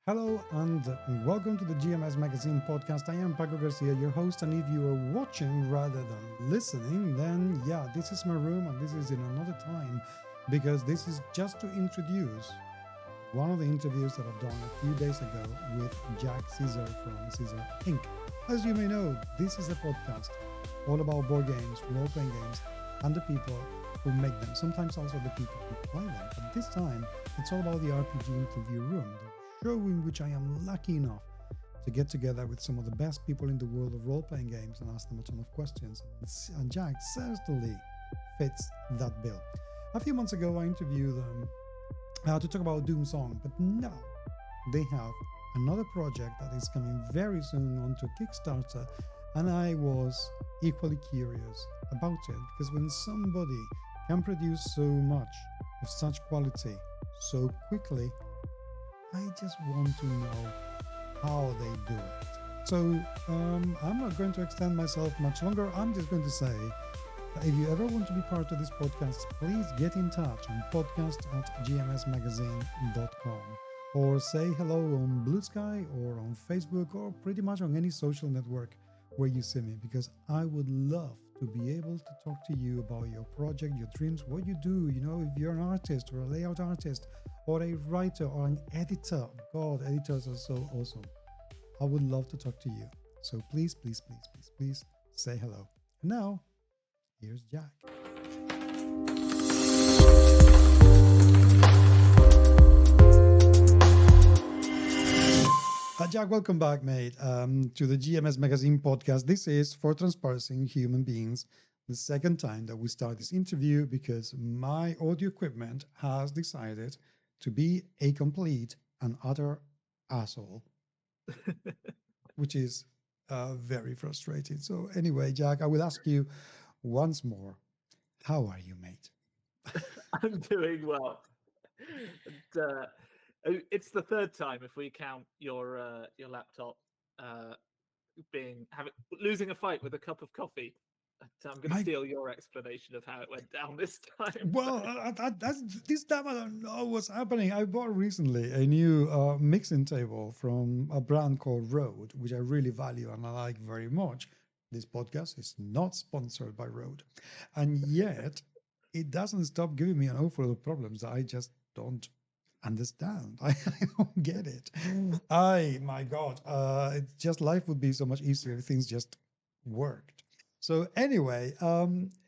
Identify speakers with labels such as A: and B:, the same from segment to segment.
A: Hello and welcome to the GMS Magazine podcast. I am Paco Garcia, your host, and if you are watching rather than listening, then yeah, this is my room and this is in another time because this is just to introduce one of the interviews that I've done a few days ago with Jack Caesar from Caesar Inc. As you may know, this is a podcast all about board games, role-playing games, and the people who make them, sometimes also the people who play them. But this time, it's all about the RPG interview room, the show in which I am lucky enough to get together with some of the best people in the world of role-playing games and ask them a ton of questions. And Jack certainly fits that bill. A few months ago, I interviewed them to talk about Doom Song, but now they have another project that is coming very soon onto Kickstarter, and I was equally curious about it because when somebody can produce so much of such quality so quickly, I just want to know how they do it. So I'm not going to extend myself much longer. I'm just going to say that if you ever want to be part of this podcast, please get in touch on podcast@gmsmagazine.com or say hello on Blue Sky or on Facebook or pretty much on any social network where you see me, because I would love to be able to talk to you about your project, your dreams, what you do. You know, if you're an artist or a layout artist or a writer or an editor. God, editors are so awesome. I would love to talk to you. So please, please, please, please, please say hello. And now, here's Jack. Jack, welcome back, mate, to the GMS Magazine podcast. This is, for transparency in human beings, the second time that we start this interview because my audio equipment has decided to be a complete and utter asshole, which is very frustrating. So anyway, Jack, I will ask you once more, how are you, mate?
B: I'm doing well. It's the third time if we count your laptop losing a fight with a cup of coffee. I'm going to
A: My
B: steal your explanation of how it went down this time.
A: Well, this time I don't know what's happening. I bought recently a new mixing table from a brand called Rode, which I really value and I like very much. This podcast is not sponsored by Rode, and yet it doesn't stop giving me an awful lot of problems that I just don't understand. I don't get it. My God, it's just life would be so much easier if things just worked. So anyway,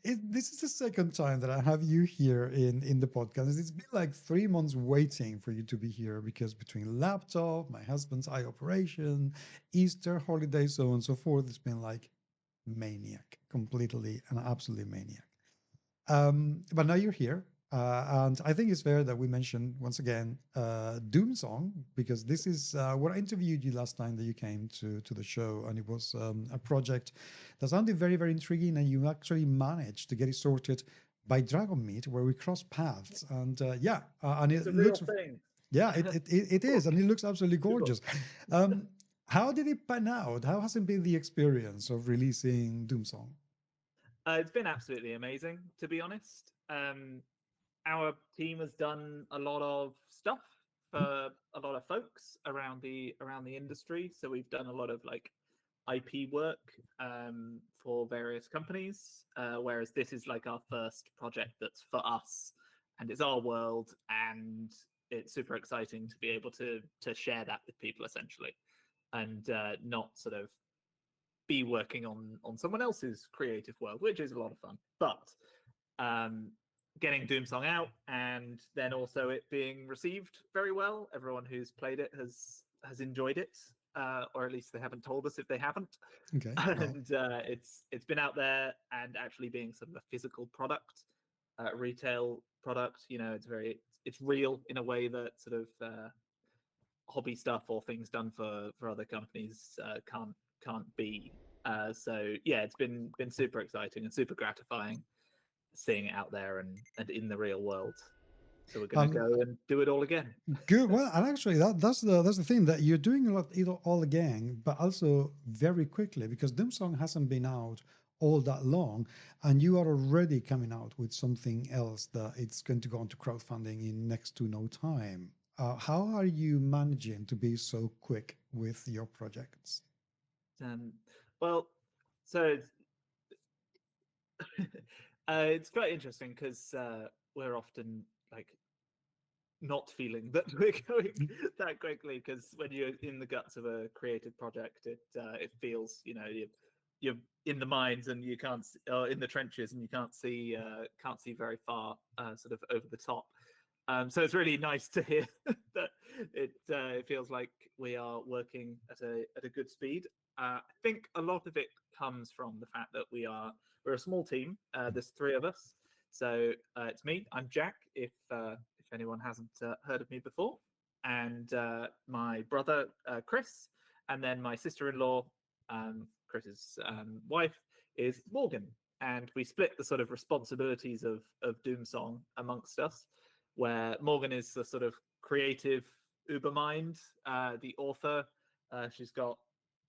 A: this is the second time that I have you here in the podcast. It's been like 3 months waiting for you to be here because between laptop, my husband's eye operation, Easter holiday, so on and so forth, it's been like maniac, completely and absolutely maniac. But now you're here. And I think it's fair that we mention once again Doom Song, because this is what I interviewed you last time that you came to the show, and it was a project that sounded very, very intriguing, and you actually managed to get it sorted by Dragon Meet, where we crossed paths, and and
B: It's
A: it
B: a real
A: looks,
B: thing.
A: yeah, it is, and it looks absolutely gorgeous. How did it pan out? How has it been the experience of releasing Doom Song?
B: It's been absolutely amazing, to be honest. Our team has done a lot of stuff for a lot of folks around the industry. So we've done a lot of like IP work for various companies, whereas this is like our first project that's for us, and it's our world, and it's super exciting to be able to share that with people essentially, and not sort of be working on someone else's creative world, which is a lot of fun. But getting Doomsong out and then also it being received very well. Everyone who's played it has enjoyed it, or at least they haven't told us if they haven't.
A: Okay,
B: And it's been out there and actually being sort of a physical product, retail product. You know, it's real in a way that sort of hobby stuff or things done for other companies can't be. So yeah, it's been super exciting and super gratifying seeing it out there and in the real world. So we're going to
A: um,
B: go and do it all again.
A: good. Well, and actually, that's the thing that you're doing a lot all again, but also very quickly because Doom Song hasn't been out all that long, and you are already coming out with something else that it's going to go into crowdfunding in next to no time. how are you managing to be so quick with your projects?
B: Um, well, so it's quite interesting because we're often like not feeling that we're going that quickly, because when you're in the guts of a creative project, it feels, you know, you're in the mines and you can't or in the trenches and you can't see very far, sort of over the top. So it's really nice to hear that it feels like we are working at a good speed. I think a lot of it comes from the fact that we're a small team. There's three of us, so it's me. I'm Jack. If anyone hasn't heard of me before, and my brother Chris, and then my sister-in-law, Chris's wife, is Morgan, and we split the sort of responsibilities of Doomsong amongst us, where Morgan is the sort of creative ubermind, the author. She's got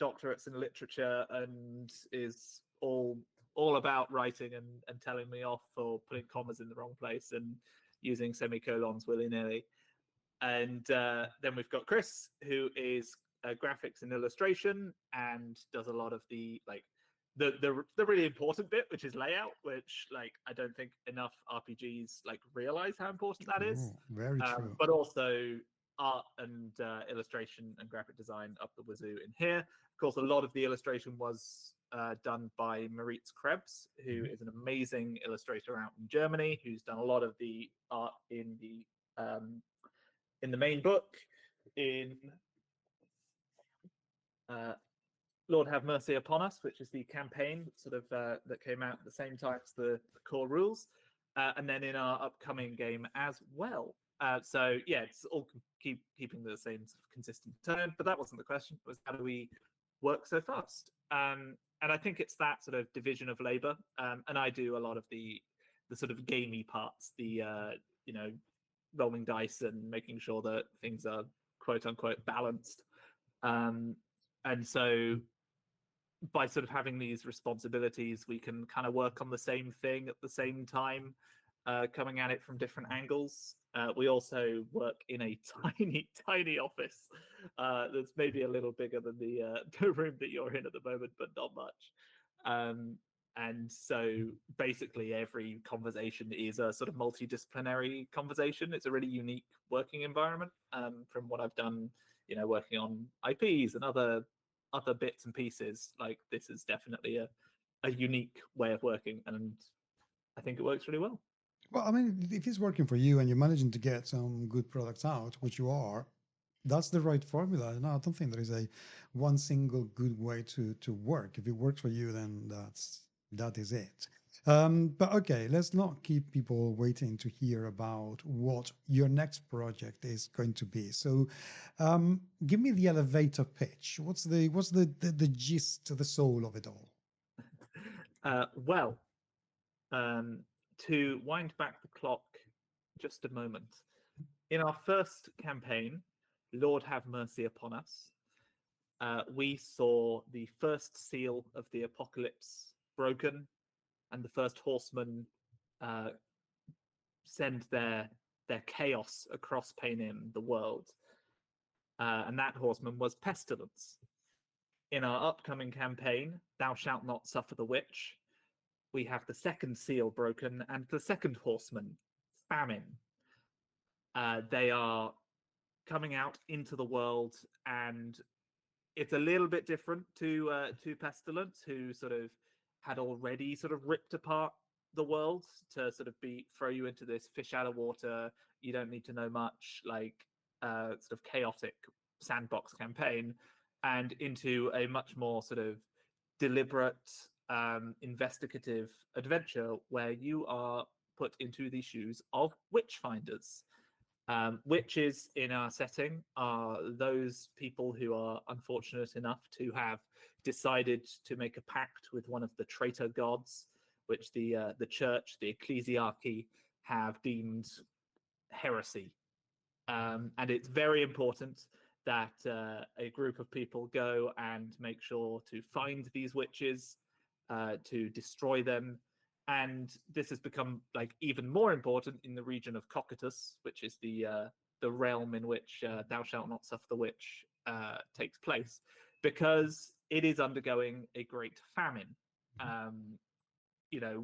B: doctorates in literature and is all about writing and telling me off for putting commas in the wrong place and using semicolons willy-nilly. And then we've got Chris, who is graphics and illustration and does a lot of the like the really important bit, which is layout, which like I don't think enough RPGs like realize how important that is.
A: Oh, very true.
B: But also art and illustration and graphic design up the wazoo in here. Of course, a lot of the illustration was done by Maritz Krebs, who is an amazing illustrator out in Germany, who's done a lot of the art in the main book, in uh, Lord Have Mercy Upon Us, which is the campaign sort of that came out at the same time as the core rules, and then in our upcoming game as well. So yeah, it's all keeping the same sort of consistent tone. But that wasn't the question. It was how do we work so fast? And I think it's that sort of division of labor. And I do a lot of the sort of gamey parts, the you know, rolling dice and making sure that things are quote unquote balanced. And so by sort of having these responsibilities, we can kind of work on the same thing at the same time, coming at it from different angles. We also work in a tiny office that's maybe a little bigger than the room that you're in at the moment, but not much. And so basically every conversation is a sort of multidisciplinary conversation. It's a really unique working environment, from what I've done, you know, working on IPs and other bits and pieces. Like this is definitely a unique way of working, and I think it works really well.
A: Well, I mean, if it's working for you and you're managing to get some good products out, which you are, that's the right formula. No, I don't think there is a one single good way to work. If it works for you, then that is it. But okay, let's not keep people waiting to hear about what your next project is going to be. So, give me the elevator pitch. What's the gist, the soul of it all?
B: Well, to wind back the clock just a moment, in our first campaign, Lord Have Mercy Upon Us, we saw the first seal of the apocalypse broken, and the first horsemen send their chaos across Panem, the world. And that horseman was Pestilence. In our upcoming campaign, Thou Shalt Not Suffer the Witch, we have the second seal broken and the second horseman, Famine. They are coming out into the world, and it's a little bit different to Pestilence, who sort of had already sort of ripped apart the world to sort of throw you into this fish out of water, you don't need to know much, like sort of chaotic sandbox campaign, and into a much more sort of deliberate, investigative adventure where you are put into the shoes of witch finders. Witches in our setting are those people who are unfortunate enough to have decided to make a pact with one of the traitor gods, which the church, the ecclesiarchy, have deemed heresy. And it's very important that a group of people go and make sure to find these witches, to destroy them. And this has become like even more important in the region of Cocytus, which is the realm in which Thou Shalt Not Suffer the Witch takes place, because it is undergoing a great famine.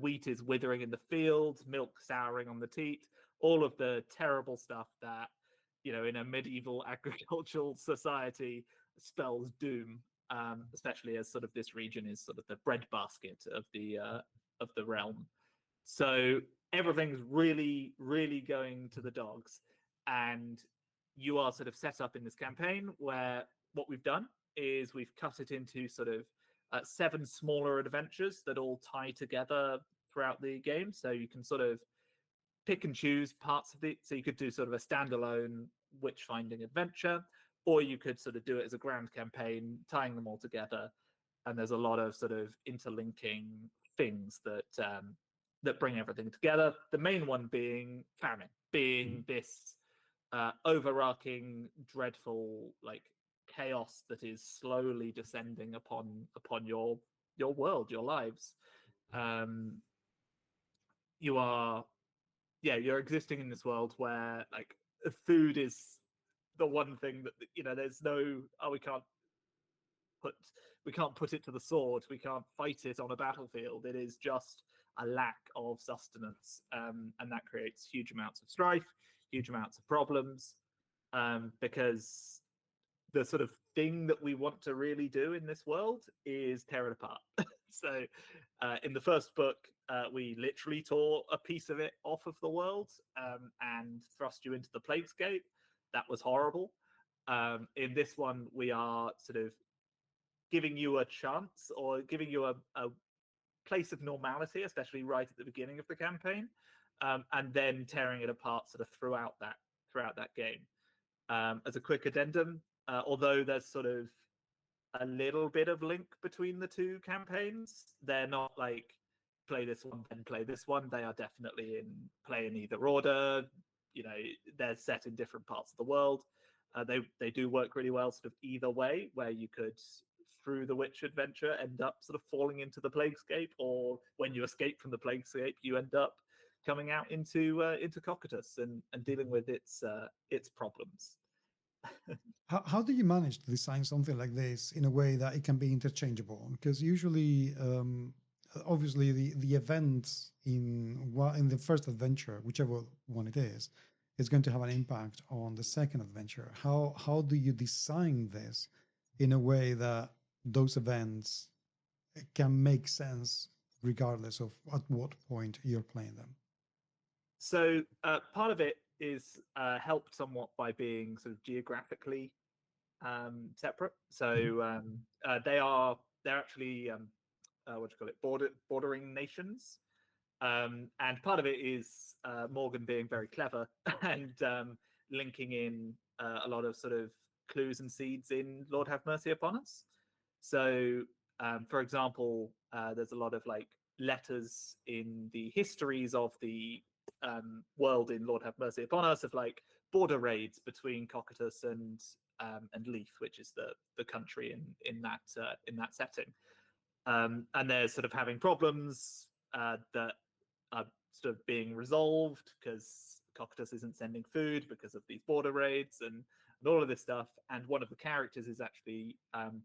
B: Wheat is withering in the fields, milk souring on the teat, all of the terrible stuff that, in a medieval agricultural society spells doom, especially as sort of this region is sort of the breadbasket of the realm. So everything's really, really going to the dogs. And you are sort of set up in this campaign where what we've done is we've cut it into sort of 7 smaller adventures that all tie together throughout the game. So you can sort of pick and choose parts of it. So you could do sort of a standalone witch finding adventure, or you could sort of do it as a grand campaign, tying them all together. And there's a lot of sort of interlinking things that bring everything together. The main one being famine, being this overarching, dreadful, like, chaos that is slowly descending upon your world, your lives. You're existing in this world where, like, food is the one thing that, there's no, we can't put it to the sword, we can't fight it on a battlefield. It is just a lack of sustenance, and that creates huge amounts of strife, huge amounts of problems, because the sort of thing that we want to really do in this world is tear it apart. So in the first book, we literally tore a piece of it off of the world and thrust you into the plaguescape. That was horrible. In this one, we are sort of giving you a chance, or giving you a place of normality, especially right at the beginning of the campaign, and then tearing it apart sort of throughout that game. As a quick addendum, although there's sort of a little bit of link between the 2 campaigns, they're not like play this one then play this one. They are definitely in play in either order. They're set in different parts of the world. They do work really well sort of either way, where you could, through the witch adventure, end up sort of falling into the plaguescape, or when you escape from the plaguescape, you end up coming out into Cocytus and dealing with its problems.
A: How do you manage to design something like this in a way that it can be interchangeable? Because usually, obviously, the events in the first adventure, whichever one it is going to have an impact on the second adventure. How do you design this in a way that those events can make sense regardless of at what point you're playing them?
B: So part of it is helped somewhat by being sort of geographically separate. So they're actually bordering nations, and part of it is Morgan being very clever and linking in a lot of sort of clues and seeds in Lord Have Mercy Upon Us. So for example, there's a lot of like letters in the histories of the world in Lord Have Mercy Upon Us of like border raids between Cocytus and Leith, which is the country in that setting, and they're sort of having problems that are sort of being resolved because Cocytus isn't sending food because of these border raids and all of this stuff. And one of the characters is actually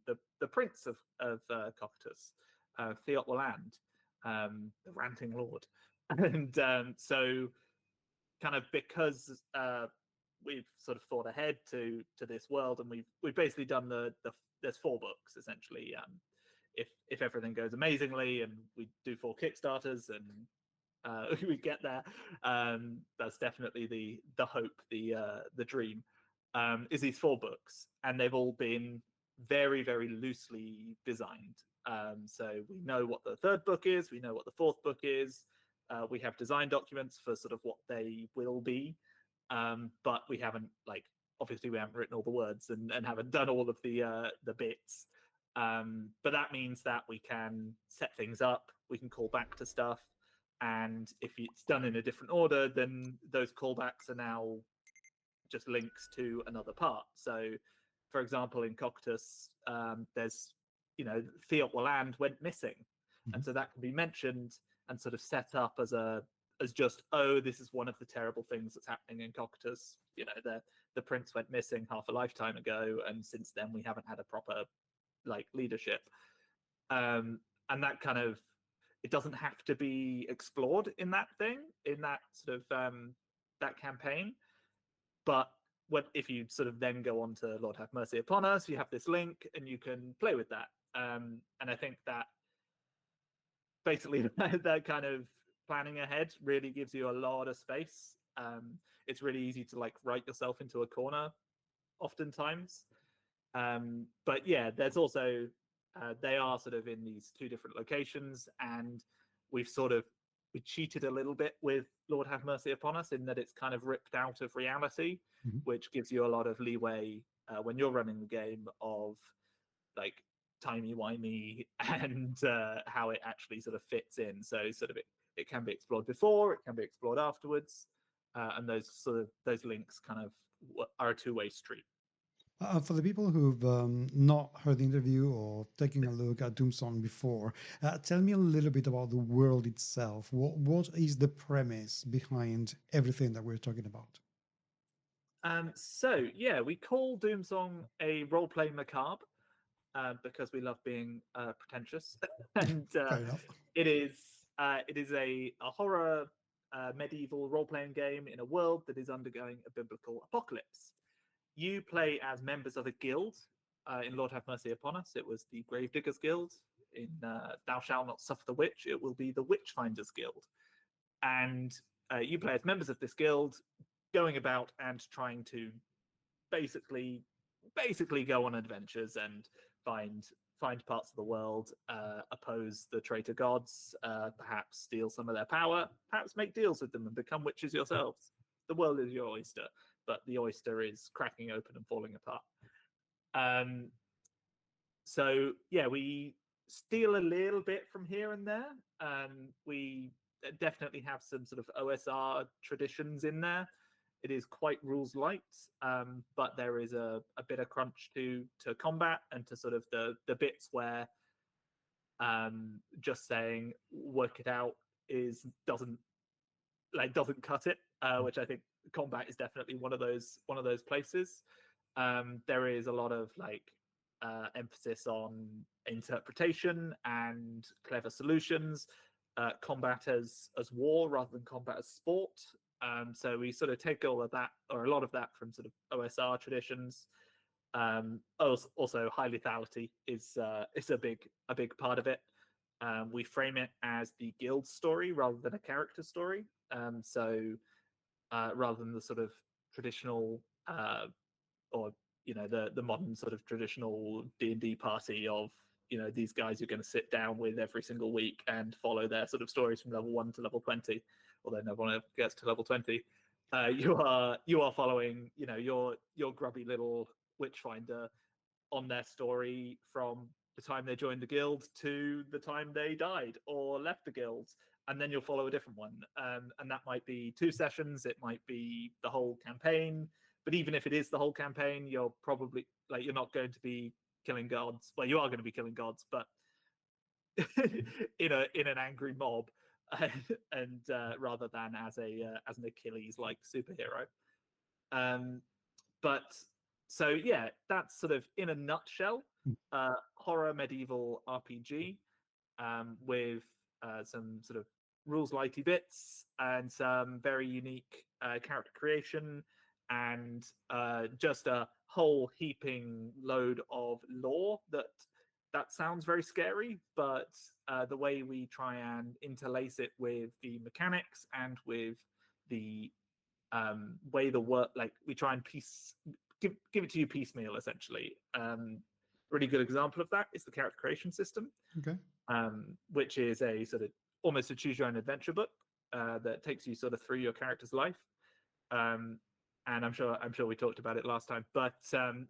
B: the prince of Cocytus, Theot Walland, the ranting lord. And so kind of because we've sort of thought ahead to this world, and we've basically done there's 4 books essentially. If everything goes amazingly and we do 4 Kickstarters and we get there, that's definitely the hope, the dream, is these 4 books, and they've all been very, very loosely designed. So we know what the 3rd book is, we know what the 4th book is, we have design documents for sort of what they will be, but we haven't, like, obviously we haven't written all the words and haven't done all of the bits. But that means that we can set things up, we can call back to stuff, and if it's done in a different order, then those callbacks are now just links to another part. So, for example, in Cocytus, there's, Theot Walland went missing, and so that can be mentioned and sort of set up as just, oh, this is one of the terrible things that's happening in Cocytus. the prince went missing half a lifetime ago, and since then we haven't had a proper like leadership. And that kind of, it doesn't have to be explored in that sort of that campaign. But if you sort of then go on to Lord Have Mercy Upon Us, you have this link and you can play with that. And I think that basically that kind of planning ahead really gives you a lot of space. It's really easy to like write yourself into a corner oftentimes. But yeah, there's also they are sort of in these two different locations, and we cheated a little bit with Lord Have Mercy Upon Us in that it's kind of ripped out of reality, which gives you a lot of leeway when you're running the game of like timey-wimey and how it actually sort of fits in. So sort of it can be explored before, it can be explored afterwards, and those links kind of are a two-way street.
A: For the people who've not heard the interview or taken a look at Doomsong before, tell me a little bit about the world itself. What is the premise behind everything that we're talking about?
B: So yeah, we call Doomsong a role-playing macabre because we love being pretentious, and it is a horror medieval role-playing game in a world that is undergoing a biblical apocalypse. You play as members of a guild. In Lord Have Mercy Upon Us, it was the Gravediggers Guild. In Thou Shalt Not Suffer the Witch, it will be the Witchfinders Guild. And you play as members of this guild, going about and trying to basically go on adventures and find parts of the world, oppose the traitor gods, perhaps steal some of their power, perhaps make deals with them and become witches yourselves. The world is your oyster, but the oyster is cracking open and falling apart. So yeah, we steal a little bit from here and there. We definitely have some sort of OSR traditions in there. It is quite rules light, but there is a bit of crunch to combat and to sort of the bits where just saying work it out doesn't cut it, which I think combat is definitely one of those places. There is a lot of like emphasis on interpretation and clever solutions, combat as war rather than combat as sport. So we sort of take all of that, or a lot of that, from sort of OSR traditions. Also, high lethality is a big part of it. We frame it as the guild story rather than a character story. So rather than the sort of traditional or the modern sort of traditional D&D party of these guys you're going to sit down with every single week and follow their sort of stories from level 1 to level 20, although no one ever gets to level 20. You are following your grubby little witchfinder on their story from the time they joined the guild to the time they died or left the guild, and then you'll follow a different one, and that might be 2 sessions, it might be the whole campaign. But even if it is the whole campaign, you're probably you're not going to be killing gods. Well, you are going to be killing gods, but in an angry mob, and rather than as an Achilles-like superhero. But so yeah, that's sort of in a nutshell horror medieval RPG with some sort of rules lighty bits and some very unique character creation, and just a whole heaping load of lore that sounds very scary, but the way we try and interlace it with the mechanics and with the way the work, like we try and give it to you piecemeal, essentially. Really good example of that is the character creation system, which is a sort of almost a choose your own adventure book that takes you sort of through your character's life. And I'm sure we talked about it last time, but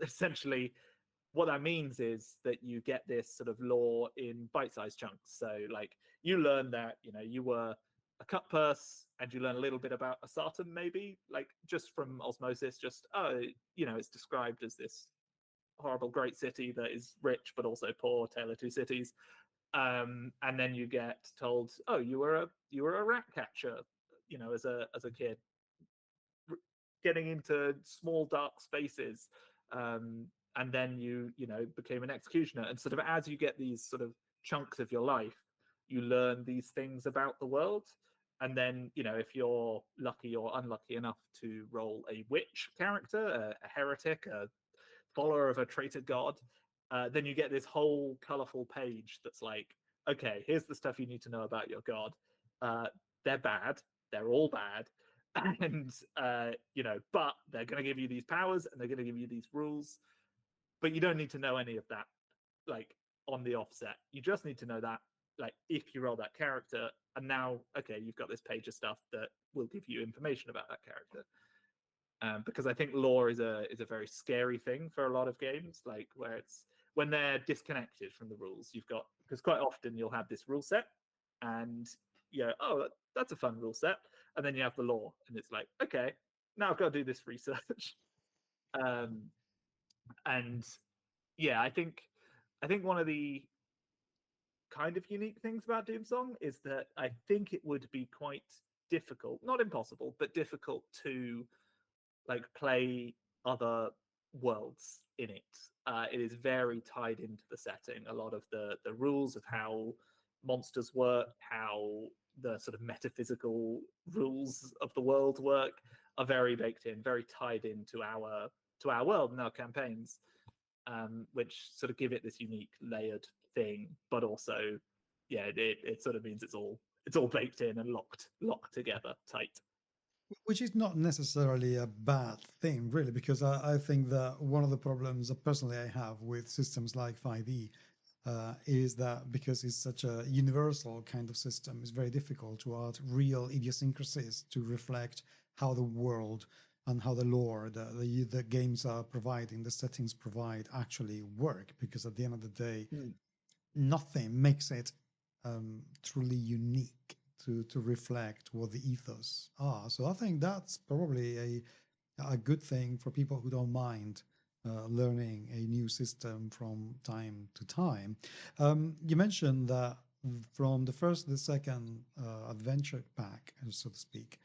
B: essentially what that means is that you get this sort of lore in bite-sized chunks. So like you learn that you were a cut purse, and you learn a little bit about Asartem, maybe like just from osmosis, just it's described as this horrible great city that is rich but also poor, tale of two cities. And then you get told, oh, you were a rat catcher, as a kid. getting into small dark spaces, and then you know became an executioner, and sort of as you get these sort of chunks of your life, you learn these things about the world. And then, you know, if you're lucky or unlucky enough to roll a witch character, a heretic, a follower of a traitor god, then you get this whole colorful page that's like, okay, here's the stuff you need to know about your god. They're bad. They're all bad. And, you know, but they're going to give you these powers and they're going to give you these rules. But you don't need to know any of that, like, on the offset. You just need to know that, like, if you roll that character, and now, okay, you've got this page of stuff that will give you information about that character. Because I think lore is a very scary thing for a lot of games, like where it's when they're disconnected from the rules. You've got, because quite often you'll have this rule set, and you go, oh, that's a fun rule set, and then you have the lore, and it's like, okay, now I've got to do this research. And yeah, I think one of the kind of unique things about Doomsong is that I think it would be quite difficult, not impossible, but difficult to like play other worlds in it. It is very tied into the setting. A lot of the rules of how monsters work, how the sort of metaphysical rules of the world work, are very baked in, very tied into our world and our campaigns, which sort of give it this unique layered thing. But also, yeah, it sort of means it's all baked in and locked together tight.
A: Which is not necessarily a bad thing, really, because I think that one of the problems that personally I have with systems like 5e is that because it's such a universal kind of system, it's very difficult to add real idiosyncrasies to reflect how the world and how the lore, the games are providing, the settings provide actually work. Because at the end of the day, nothing makes it truly unique to reflect what the ethos are. So I think that's probably a good thing for people who don't mind learning a new system from time to time. You mentioned that from the first to the second adventure pack, so to speak,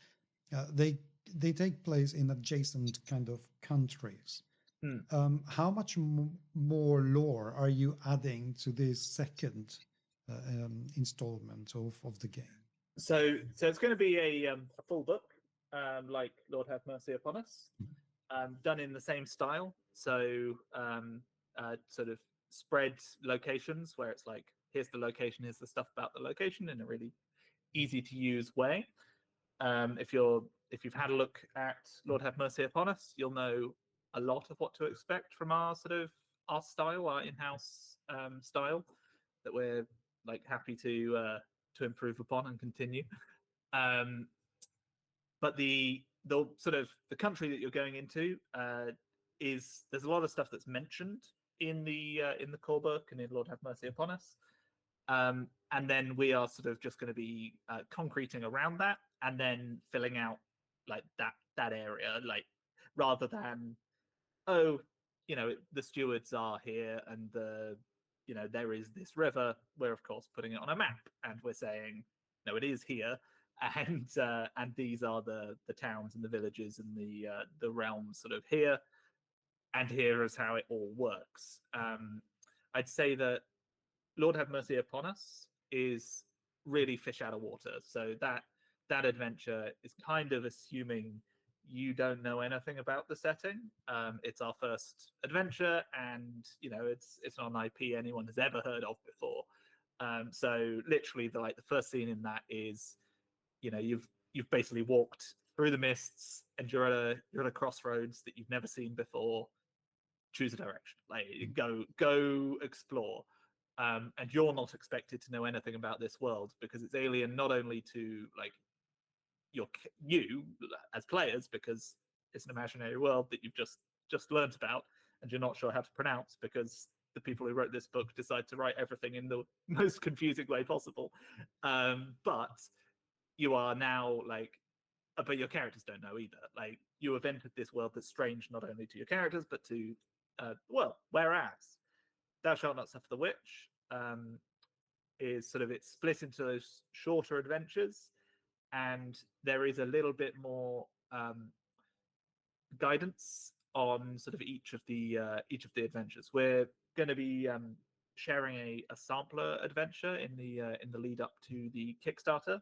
A: they take place in adjacent kind of countries. How much more lore are you adding to this second installment of the game?
B: So it's going to be a full book, like Lord Have Mercy Upon Us, done in the same style. So sort of spread locations where it's like, here's the location, here's the stuff about the location in a really easy to use way. If you've had a look at Lord Have Mercy Upon Us, you'll know a lot of what to expect from our style, our in-house style that we're like happy to improve upon and continue. But the sort of the country that you're going into is, there's a lot of stuff that's mentioned in the core book and in Lord Have Mercy Upon Us. And then we are sort of just going to be concreting around that and then filling out like that area, like rather than, oh, you know, the stewards are here and you know, there is this river. We're of course putting it on a map and we're saying, no, it is here, and these are the towns and the villages and the realms sort of here, and here is how it all works. I'd say that Lord Have Mercy Upon Us is really fish out of water. So that adventure is kind of assuming you don't know anything about the setting. It's our first adventure, and you know it's not an IP anyone has ever heard of before. So literally, the first scene in that is, you know, you've basically walked through the mists and you're at a crossroads that you've never seen before. Choose a direction, like go explore. And you're not expected to know anything about this world because it's alien not only to like you as players, because it's an imaginary world that you've just learnt about and you're not sure how to pronounce because the people who wrote this book decide to write everything in the most confusing way possible. But you are now like, but your characters don't know either. Like, you have entered this world that's strange not only to your characters but to well, whereas Thou Shalt Not Suffer the Witch is sort of, it's split into those shorter adventures, and there is a little bit more guidance on sort of each of the adventures. We're going to be sharing a sampler adventure in the lead up to the Kickstarter,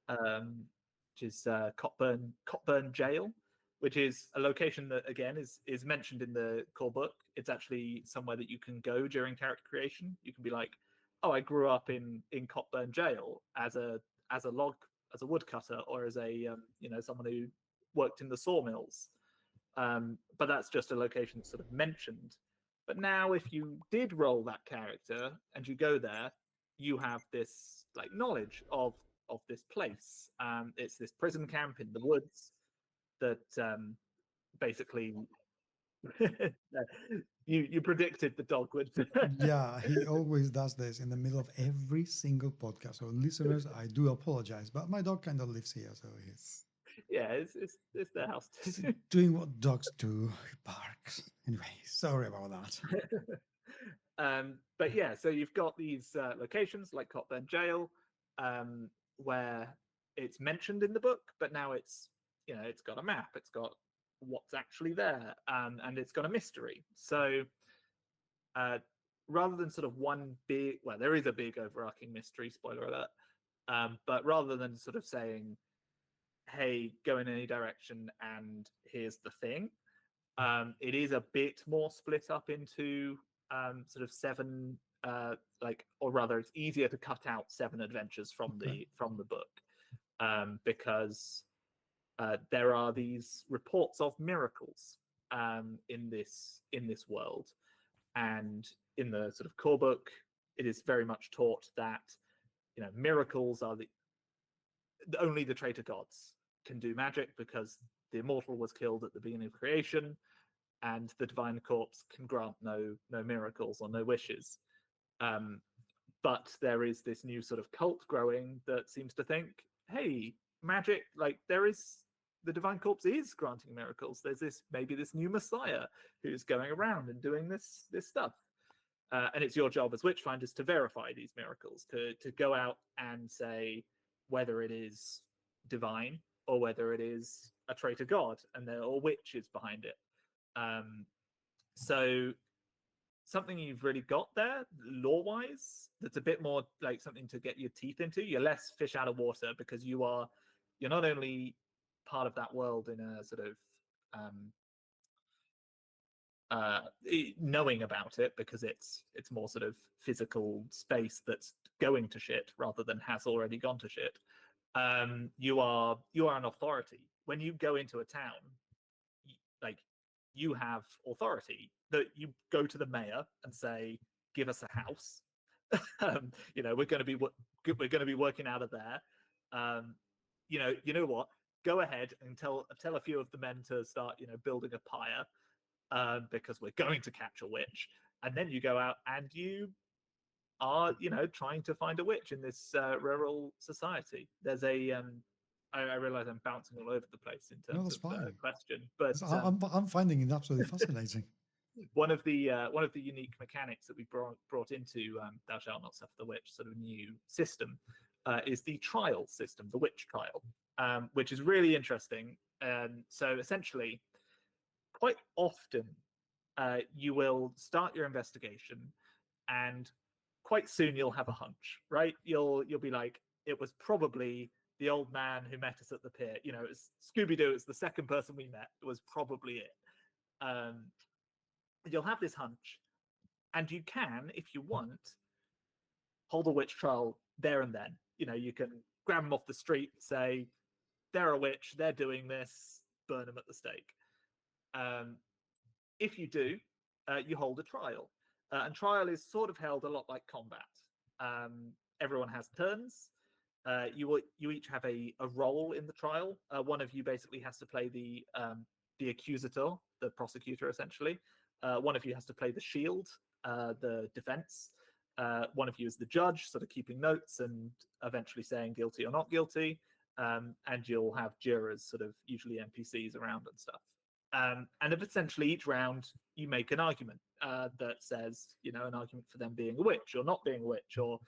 B: which is Cockburn Jail, which is a location that again is mentioned in the core book. It's actually somewhere that you can go during character creation. You can be like, oh, I grew up in Cockburn Jail as a woodcutter, or as a someone who worked in the sawmills. But that's just a location that's sort of mentioned. But now, if you did roll that character and you go there, you have this like knowledge of this place. It's this prison camp in the woods that basically you predicted the dog would.
A: Yeah, he always does this in the middle of every single podcast. So, listeners, I do apologize, but my dog kind of lives here, so he's
B: it's their house
A: just
B: too.
A: doing what dogs do. He barks. Anyway, sorry about that.
B: But yeah, so you've got these locations like Cockburn Jail, where it's mentioned in the book, but now it's it's got a map, it's got what's actually there, and it's got a mystery. So rather than sort of one big, well, there is a big overarching mystery, spoiler alert, but rather than sort of saying, hey, go in any direction and here's the thing, it is a bit more split up into sort of 7 or rather it's easier to cut out 7 adventures from the book, because there are these reports of miracles in this world, and in the sort of core book it is very much taught that miracles are only the traitor gods can do magic, because the immortal was killed at the beginning of creation, and the divine corpse can grant no miracles or no wishes. But there is this new sort of cult growing that seems to think, hey, magic, like the divine corpse is granting miracles. There's maybe this new messiah who's going around and doing this stuff. And it's your job as witchfinders to verify these miracles, to go out and say whether it is divine or whether it is a traitor god or witches behind it. So something you've really got there lore-wise that's a bit more like something to get your teeth into. You're less fish out of water, because you're not only part of that world in a sort of knowing about it, because it's more sort of physical space that's going to shit rather than has already gone to shit. You are an authority. When you go into a town, like, you have authority, that you go to the mayor and say, give us a house. We're going to be working out of there. You know what, go ahead and tell a few of the men to start building a pyre, because we're going to catch a witch. And then you go out and you are trying to find a witch in this rural society. There's I realize I'm bouncing all over the place in
A: No,
B: terms
A: that's
B: of
A: fine.
B: question, but
A: I'm finding it absolutely fascinating.
B: one of the unique mechanics that we brought into Thou Shalt Not Suffer the Witch sort of new system is the trial system, the witch trial, which is really interesting. So essentially, quite often you will start your investigation, and quite soon you'll have a hunch, right? You'll be like, it was probably the old man who met us at the pier. It's Scooby-Doo. It's the second person we met. It was probably it. You'll have this hunch, and you can, if you want, hold a witch trial there and then. You can grab them off the street, say, they're a witch, they're doing this, burn them at the stake. If you do, you hold a trial. And trial is sort of held a lot like combat. Everyone has turns. You each have a role in the trial. One of you basically has to play the accusator, the prosecutor, essentially. One of you has to play the shield, the defense. One of you is the judge, sort of keeping notes and eventually saying guilty or not guilty. And you'll have jurors, sort of usually NPCs around and stuff. And essentially each round you make an argument that says, an argument for them being a witch or not being a witch, or,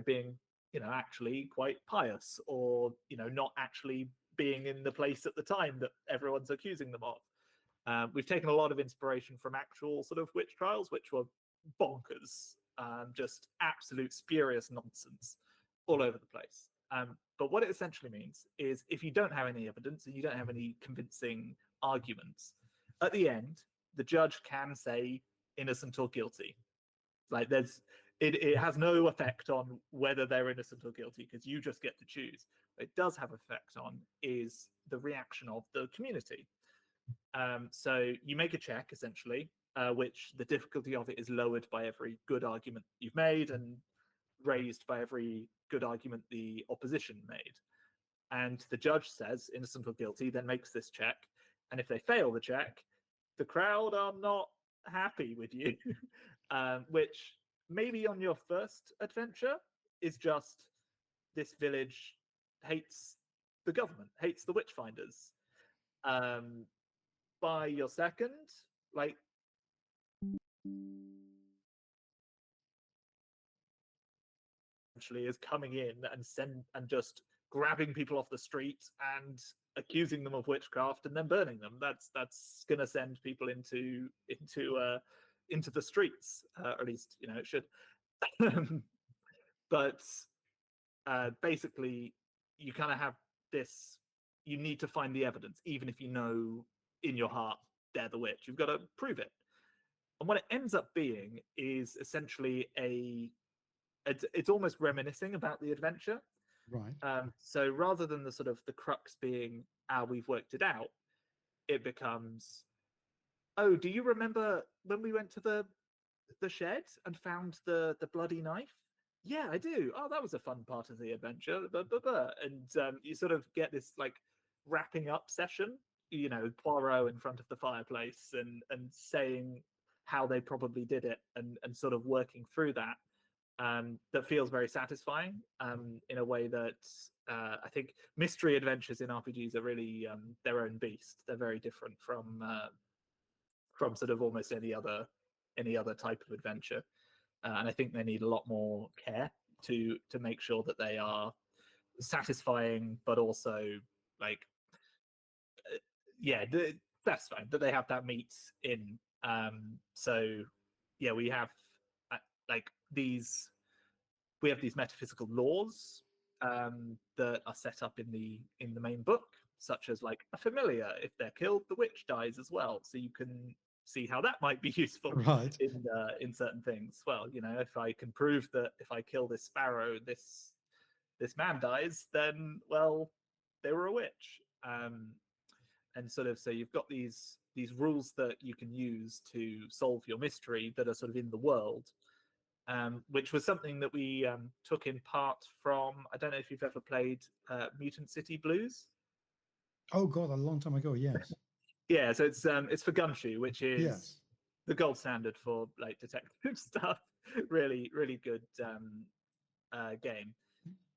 B: being, actually quite pious, or, not actually being in the place at the time that everyone's accusing them of. We've taken a lot of inspiration from actual sort of witch trials, which were bonkers, just absolute spurious nonsense all over the place. But what it essentially means is if you don't have any evidence and you don't have any convincing arguments, at the end, the judge can say innocent or guilty. Like it has no effect on whether they're innocent or guilty because you just get to choose. What it does have effect on is the reaction of the community. So you make a check essentially, which the difficulty of it is lowered by every good argument you've made and raised by every good argument the opposition made. And the judge says innocent or guilty, then makes this check. And if they fail the check, the crowd are not happy with you, which maybe on your first adventure is just this village hates the government, hates the witchfinders. By your second, like essentially is coming in and just grabbing people off the street and accusing them of witchcraft and then burning them. That's going to send people into the streets, or at least it should. But basically, you kind of have this. You need to find the evidence, even if you know in your heart they're the witch. You've got to prove it. And what it ends up being is essentially it's almost reminiscing about the adventure.
A: Right.
B: So rather than the sort of the crux being, we've worked it out, it becomes, oh, do you remember when we went to the shed and found the bloody knife? Yeah, I do. Oh, that was a fun part of the adventure. And you sort of get this like wrapping up session, Poirot in front of the fireplace and saying how they probably did it and sort of working through that. That feels very satisfying in a way that I think mystery adventures in RPGs are really their own beast. They're very different from sort of almost any other type of adventure, and I think they need a lot more care to make sure that they are satisfying, but also like satisfying, that they have that meat in. So yeah, we have like these metaphysical laws that are set up in the main book, such as like a familiar, if they're killed, the witch dies as well. So you can see how that might be useful
A: Right.
B: in certain things. Well, if I can prove that if I kill this sparrow, this man dies, then well, they were a witch. And sort of, so you've got these rules that you can use to solve your mystery that are sort of in the world. Which was something that we took in part from, I don't know if you've ever played Mutant City Blues.
A: Oh God, a long time ago, yes.
B: Yeah, so it's for Gumshoe, which is the gold standard for like detective stuff. Really, really good game.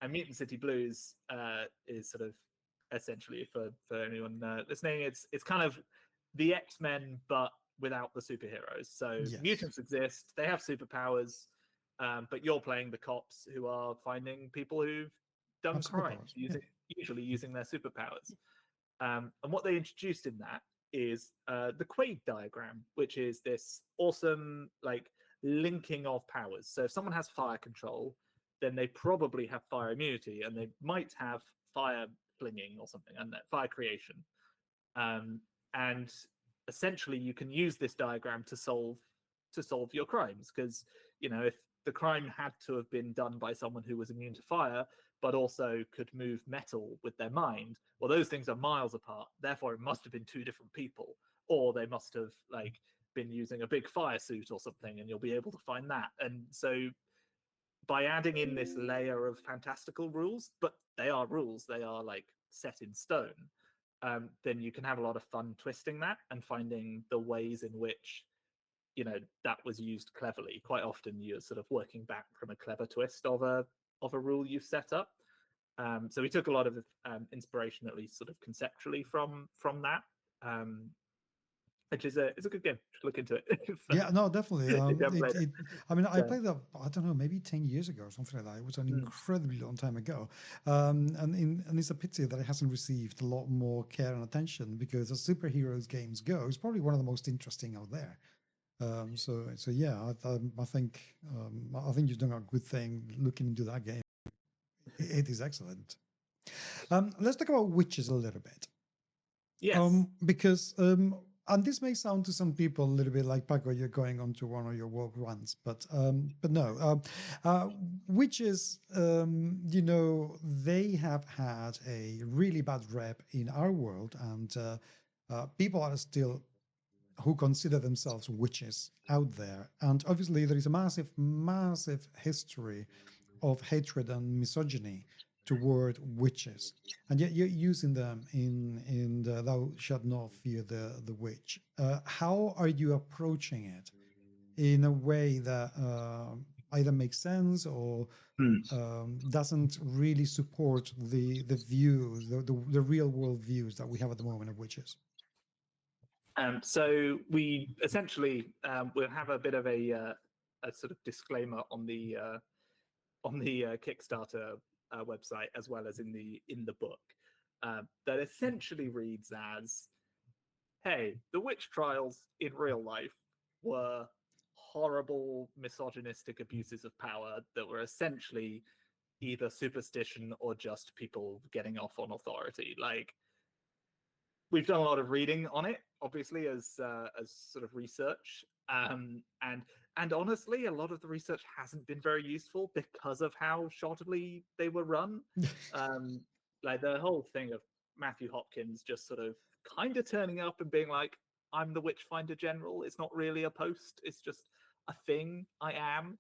B: And Mutant City Blues is sort of essentially for anyone listening, it's kind of the X-Men but without the superheroes. So mutants exist, they have superpowers. But you're playing the cops who are finding people who've done crimes, usually using their superpowers. And what they introduced in that is the Quaid diagram, which is this awesome like linking of powers. So if someone has fire control, then they probably have fire immunity, and they might have fire flinging or something, and fire creation. And essentially, you can use this diagram to solve your crimes, because if the crime had to have been done by someone who was immune to fire, but also could move metal with their mind, well, those things are miles apart. Therefore, it must have been two different people, or they must have like been using a big fire suit or something, and you'll be able to find that. And so, by adding in this layer of fantastical rules, but they are rules, they are like set in stone, then you can have a lot of fun twisting that and finding the ways in which that was used cleverly. Quite often you're sort of working back from a clever twist of a rule you've set up. So we took a lot of inspiration, at least sort of conceptually, from that. which is it's a good game. Just look into it.
A: Yeah, no, definitely.
B: If you haven't played it.
A: I mean, I
B: So,
A: played that, I don't know, maybe 10 years ago or something like that. It was an
B: mm,
A: incredibly long time ago. And it's a pity that it hasn't received a lot more care and attention because as superheroes games go, it's probably one of the most interesting out there. So yeah, I think you've done a good thing looking into that game. It is excellent. Let's talk about witches a little bit.
B: yes.
A: Because and this may sound to some people a little bit like Paco, you're going on to one of your work runs, but no, which is you know, they have had a really bad rep in our world, and people are still who consider themselves witches out there, and obviously there is a massive history of hatred and misogyny toward witches, and yet you're using them in the "Thou shalt not fear the witch." How are you approaching it in a way that either makes sense or doesn't really support the views, the real world views that we have at the moment of witches?
B: So we essentially will have a bit of a sort of disclaimer on the Kickstarter website as well as in the book that essentially reads as, "Hey, the witch trials in real life were horrible misogynistic abuses of power that were essentially either superstition or just people getting off on authority." Like, we've done a lot of reading on it, obviously, as sort of research, and honestly, a lot of the research hasn't been very useful because of how shoddily they were run. Like the whole thing of Matthew Hopkins just sort of kind of turning up and being like, "I'm the Witchfinder General." It's not really a post; it's just a thing. I am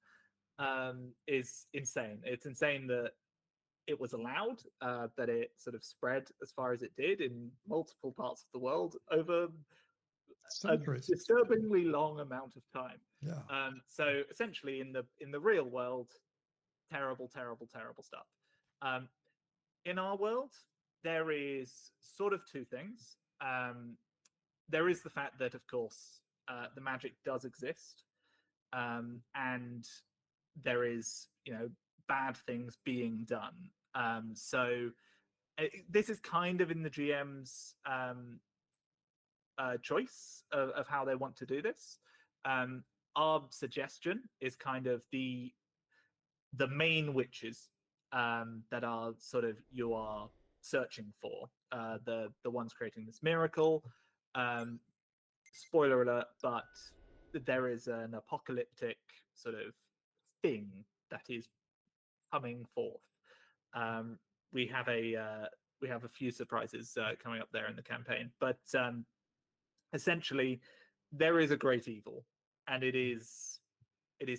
B: is insane. It's insane that it was allowed, that it sort of spread as far as it did in multiple parts of the world over a
A: Centuries.
B: disturbingly long amount of time.
A: Yeah.
B: So essentially, in the real world, terrible, terrible, terrible stuff. Um, in our world, there is sort of two things. There is the fact that, of course, the magic does exist, and there is, you know, bad things being done. So this is kind of in the GM's choice of how they want to do this. Our suggestion is kind of the main witches that are sort of you are searching for, the ones creating this miracle. Spoiler alert, but there is an apocalyptic sort of thing that is coming forth. Um, we have a few surprises coming up there in the campaign, but essentially, there is a great evil, and it is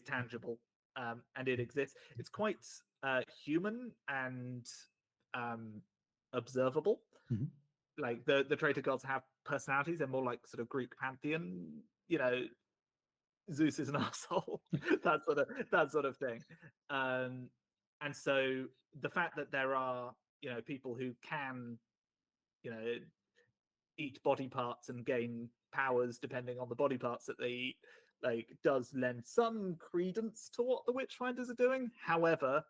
B: tangible, and it exists. It's quite human and observable.
A: Mhm.
B: Like the traitor gods have personalities. They're more like sort of Greek pantheon. You know, Zeus is an asshole. that sort of thing. And so the fact that there are, you know, people who can, you know, eat body parts and gain powers depending on the body parts that they eat, like, does lend some credence to what the Witchfinders are doing. However,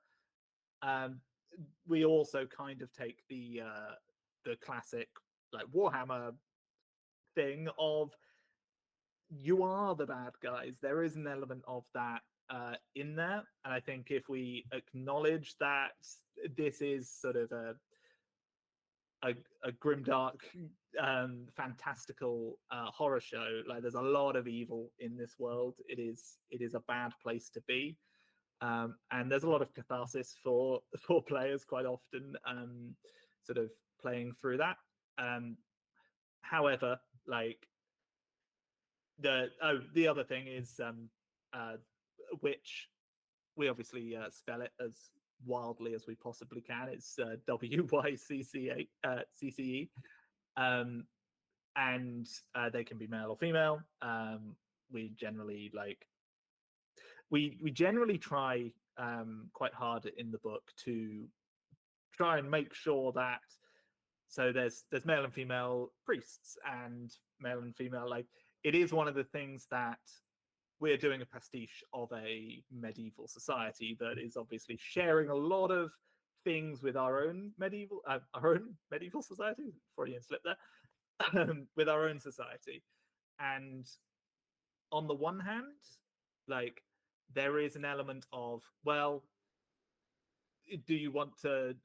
B: we also kind of take the classic like Warhammer thing of you are the bad guys. There is an element of that in there, and I think if we acknowledge that this is sort of a grimdark, fantastical horror show, like there's a lot of evil in this world. It is a bad place to be, and there's a lot of catharsis for players quite often, sort of playing through that. However, like the other thing is which we obviously spell it as wildly as we possibly can. It's WYCCE, and they can be male or female. We generally we generally try quite hard in the book to try and make sure that there's male and female priests and male and female, like it is one of the things that we're doing a pastiche of a medieval society that is obviously sharing a lot of things with our own medieval society. Freudian slip there. With our own society, and on the one hand, like there is an element of, well, do you want to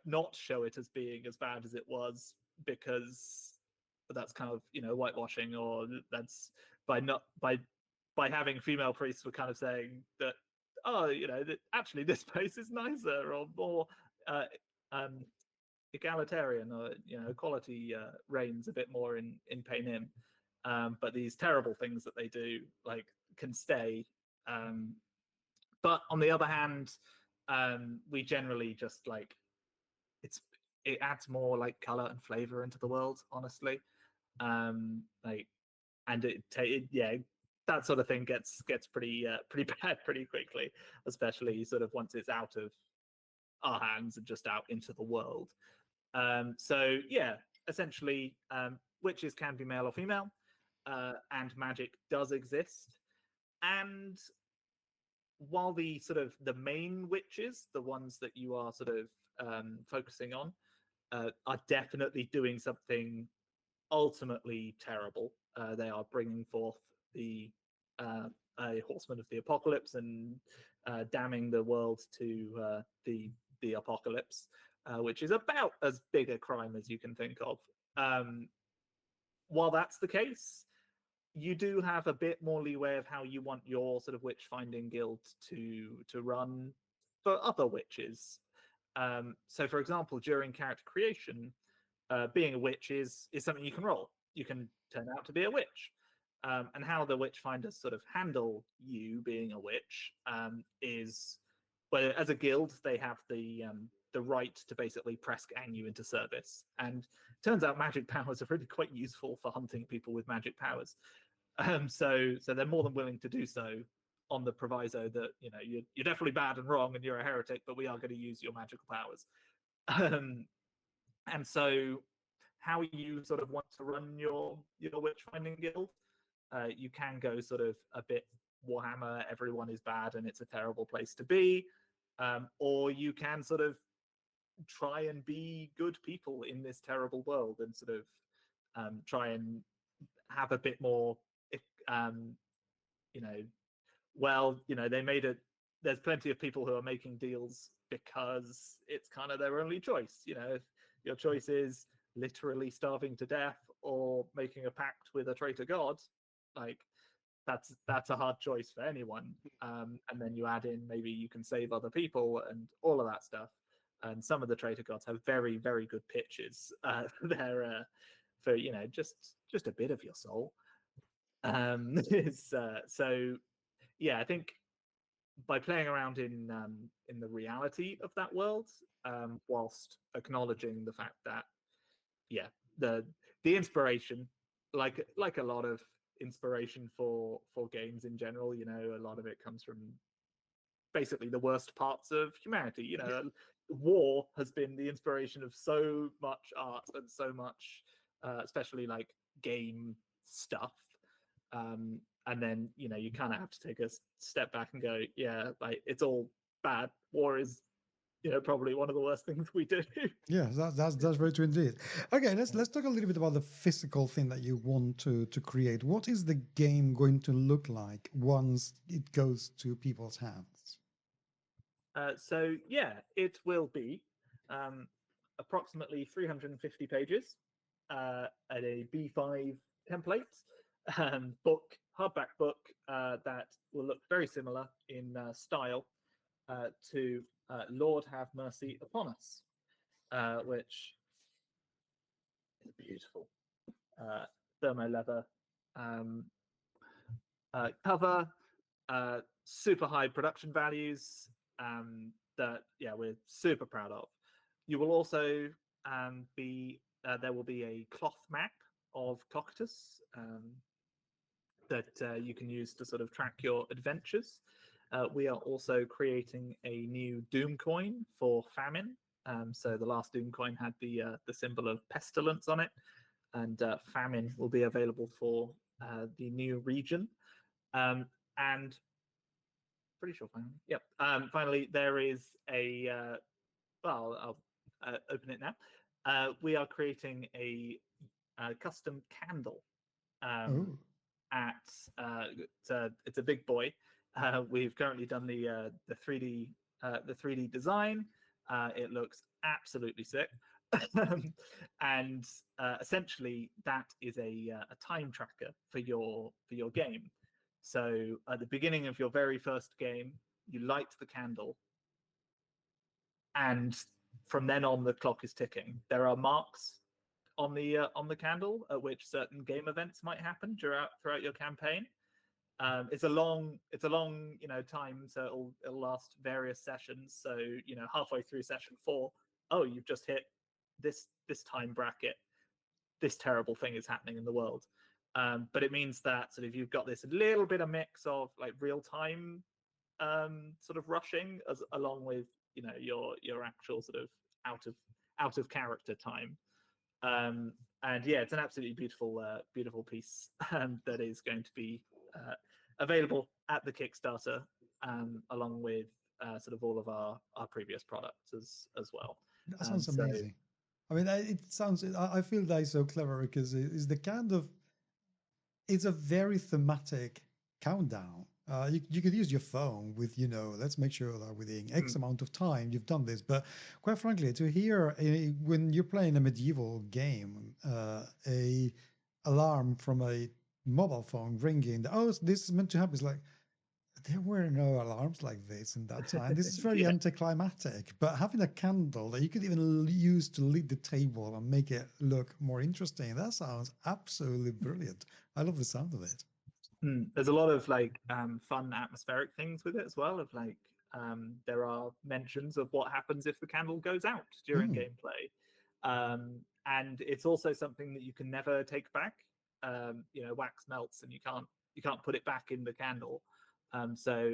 B: not show it as being as bad as it was because that's kind of, you know, whitewashing, or that's by having female priests, we're kind of saying that, oh, you know, that actually this place is nicer or more egalitarian, or, you know, equality reigns a bit more in Panem. But these terrible things that they do, like, can stay. But on the other hand, we generally just like it adds more like color and flavor into the world, honestly. Like, and yeah, that sort of thing gets pretty bad pretty quickly, especially sort of once it's out of our hands and just out into the world. So yeah, essentially, witches can be male or female, and magic does exist. And while the sort of the main witches, the ones that you are sort of focusing on, are definitely doing something ultimately terrible. They are bringing forth a horseman of the apocalypse and damning the world to the apocalypse, which is about as big a crime as you can think of. While that's the case, you do have a bit more leeway of how you want your sort of witch finding guild to run for other witches. So, for example, during character creation, being a witch is something you can roll. You can turn out to be a witch. And how the witch finders sort of handle you being a witch is, well, as a guild, they have the right to basically press gang you into service. And turns out magic powers are really quite useful for hunting people with magic powers. So they're more than willing to do so, on the proviso that, you know, you're definitely bad and wrong and you're a heretic, but we are going to use your magical powers. And so how you sort of want to run your witch finding guild, you can go sort of a bit Warhammer, everyone is bad and it's a terrible place to be, or you can sort of try and be good people in this terrible world and sort of try and have a bit more, you know, well, you know, they made it. There's plenty of people who are making deals because it's kind of their only choice. You know, if your choice is literally starving to death or making a pact with a traitor god, like that's a hard choice for anyone. And then you add in maybe you can save other people and all of that stuff. And some of the traitor gods have very, very good pitches there for, you know, just a bit of your soul. So yeah, I think by playing around in the reality of that world, whilst acknowledging the fact that, yeah, the inspiration, like a lot of inspiration for games in general, you know, a lot of it comes from basically the worst parts of humanity. You know, war has been the inspiration of so much art and so much, especially like game stuff. And then, you know, you kind of have to take a step back and go, yeah, like it's all bad. War is, you know, probably one of the worst things we do.
A: Yeah, that's very true indeed. Okay, let's talk a little bit about the physical thing that you want to create. What is the game going to look like once it goes to people's hands?
B: So yeah, it will be approximately 350 pages, at a B5 template, book, hardback book, that will look very similar in style to Lord Have Mercy Upon Us, which is beautiful. Thermo leather cover, super high production values, that, yeah, we're super proud of. You will also there will be a cloth map of Cocytus that you can use to sort of track your adventures. We are also creating a new Doom coin for famine. So the last Doom coin had the symbol of pestilence on it, and famine will be available for the new region, and pretty sure finally, yep. Finally, there is a well, I'll open it now. We are creating a custom candle.
A: Oh,
B: It's a big boy. We've currently done the 3D design. It looks absolutely sick. And essentially that is a time tracker for your game. So at the beginning of your very first game, you light the candle, and from then on the clock is ticking. There are marks on the candle at which certain game events might happen throughout your campaign. It's a long time, so it'll last various sessions. So halfway through session 4, oh, you've just hit this time bracket. This terrible thing is happening in the world. But it means that sort of you've got this little bit of mix of like real time sort of rushing along with your actual sort of out of character time. And yeah, it's an absolutely beautiful piece that is going to be available at the Kickstarter, along with sort of all of our previous products as well.
A: that sounds amazing. I mean, it sounds. I feel that is so clever because it's the kind of. It's a very thematic countdown. You could use your phone with, let's make sure that within X amount of time you've done this. But quite frankly, to hear when you're playing a medieval game, a alarm from a mobile phone ringing, oh, this is meant to happen. It's like, there were no alarms like this in that time. This is very anticlimactic. But having a candle that you could even use to lead the table and make it look more interesting, that sounds absolutely brilliant. I love the sound of it.
B: There's a lot of like fun atmospheric things with it as well. Of like there are mentions of what happens if the candle goes out during gameplay, and it's also something that you can never take back. Wax melts, and you can't put it back in the candle. So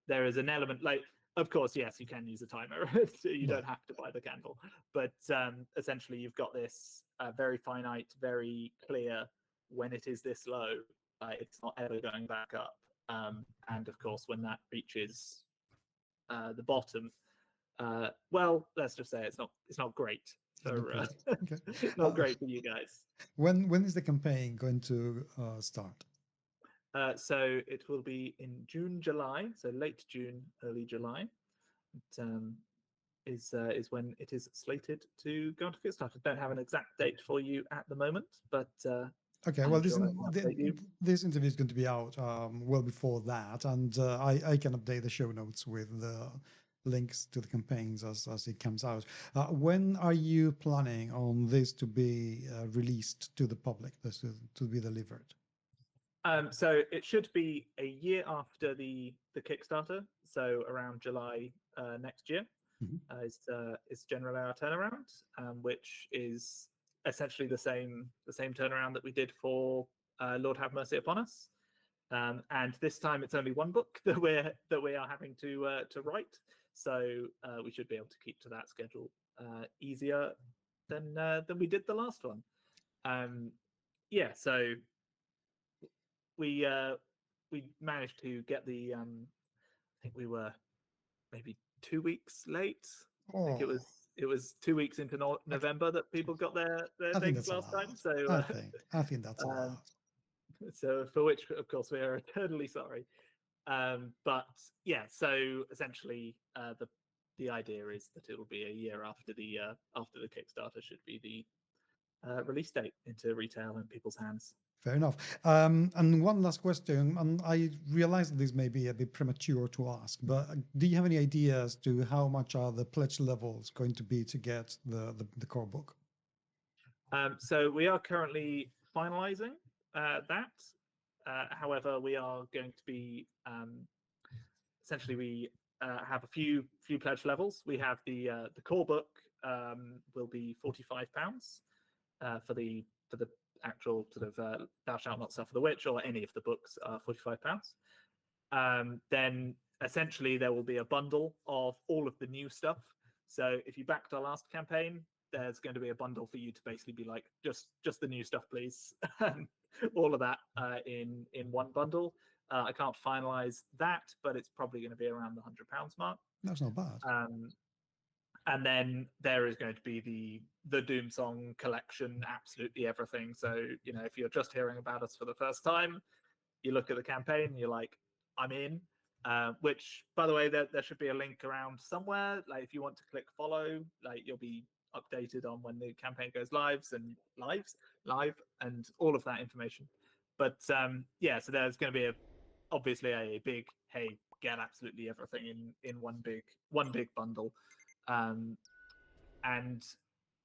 B: there is an element, like, of course, yes, you can use a timer. You don't have to buy the candle, but essentially you've got this very finite, very clear, when it is this low, it's not ever going back up. And of course, when that reaches the bottom, well, let's just say it's not great for not great for you guys.
A: When is the campaign going to start?
B: So it will be in June, July, so late June, early July. It is when it is slated to go onto Kickstarter. Don't have an exact date for you at the moment, but
A: okay. Well, this interview is going to be out well before that, and I can update the show notes with the links to the campaigns as it comes out. When are you planning on this to be released to the public, to be delivered?
B: So it should be a year after the Kickstarter, so around July next year. Is generally our turnaround, which is essentially the same turnaround that we did for Lord Have Mercy Upon Us. And this time it's only one book that we are having to write, so we should be able to keep to that schedule easier than we did the last one. Yeah, so we managed to get the I think we were maybe 2 weeks late. I think it was 2 weeks into November that people got their things last time. So
A: I think that's a lot.
B: So for which, of course, we are eternally sorry. But yeah, so essentially, the idea is that it will be a year after the Kickstarter should be the release date into retail and people's hands.
A: Fair enough. And one last question, and I realize that this may be a bit premature to ask, but do you have any ideas to how much are the pledge levels going to be to get the core book?
B: So we are currently finalizing that. However, we are going to be essentially we have a few pledge levels. We have the core book will be £45 for the actual sort of Thou Shalt Not Suffer the Witch, or any of the books are £45. Then essentially there will be a bundle of all of the new stuff. So if you backed our last campaign, there's going to be a bundle for you to basically be like, just the new stuff, please. all of that in one bundle. I can't finalize that, but it's probably going to be around the £100 mark.
A: That's not bad.
B: And then there is going to be the Doomsong collection, absolutely everything. So, you know, if you're just hearing about us for the first time, you look at the campaign, you're like, I'm in. Which, by the way, there should be a link around somewhere. Like, if you want to click follow, like, you'll be updated on when the campaign goes live and all of that information. But yeah, so there's going to be obviously a big, hey, get absolutely everything in one big bundle. And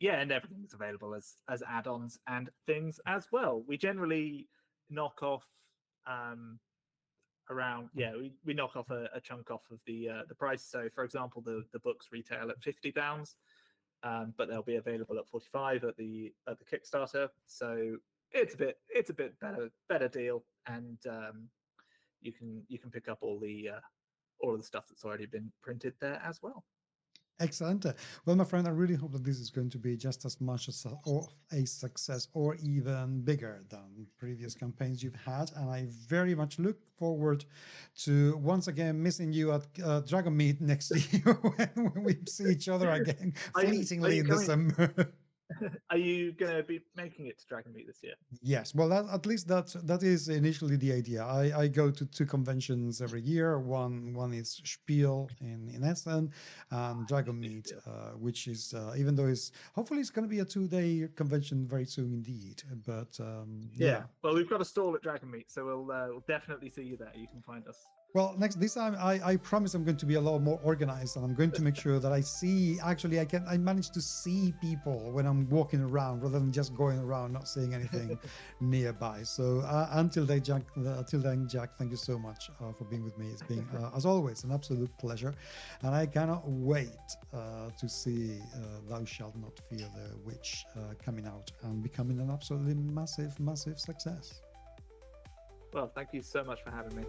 B: yeah, and everything's available as add-ons and things as well. We generally knock off around, we knock off a chunk off of the price. So for example, the books retail at £50, but they'll be available at £45 at the Kickstarter. So it's a bit better deal, and you can pick up all of the stuff that's already been printed there as well.
A: Excellent. Well, my friend, I really hope that this is going to be just as much as a success, or even bigger than previous campaigns you've had. And I very much look forward to once again missing you at Dragon Meet next year when we see each other again fleetingly in December.
B: Are you going to be making it to Dragon Meet this year?
A: Yes. Well, at least that is initially the idea. I go to 2 conventions every year. One is Spiel in Essen, and Dragon Meet, which is, even though hopefully it's going to be a 2-day convention very soon indeed. But yeah.
B: Well, we've got a stall at Dragon Meet, so we'll definitely see you there. You can find us.
A: Well, this time I promise I'm going to be a lot more organized, and I'm going to make sure that I manage to see people when I'm walking around rather than just going around not seeing anything nearby. So until then, Jack, thank you so much for being with me. It's been, as always, an absolute pleasure, and I cannot wait to see Thou Shalt Not Fear the Witch coming out and becoming an absolutely massive success.
B: Well, thank you so much for having me.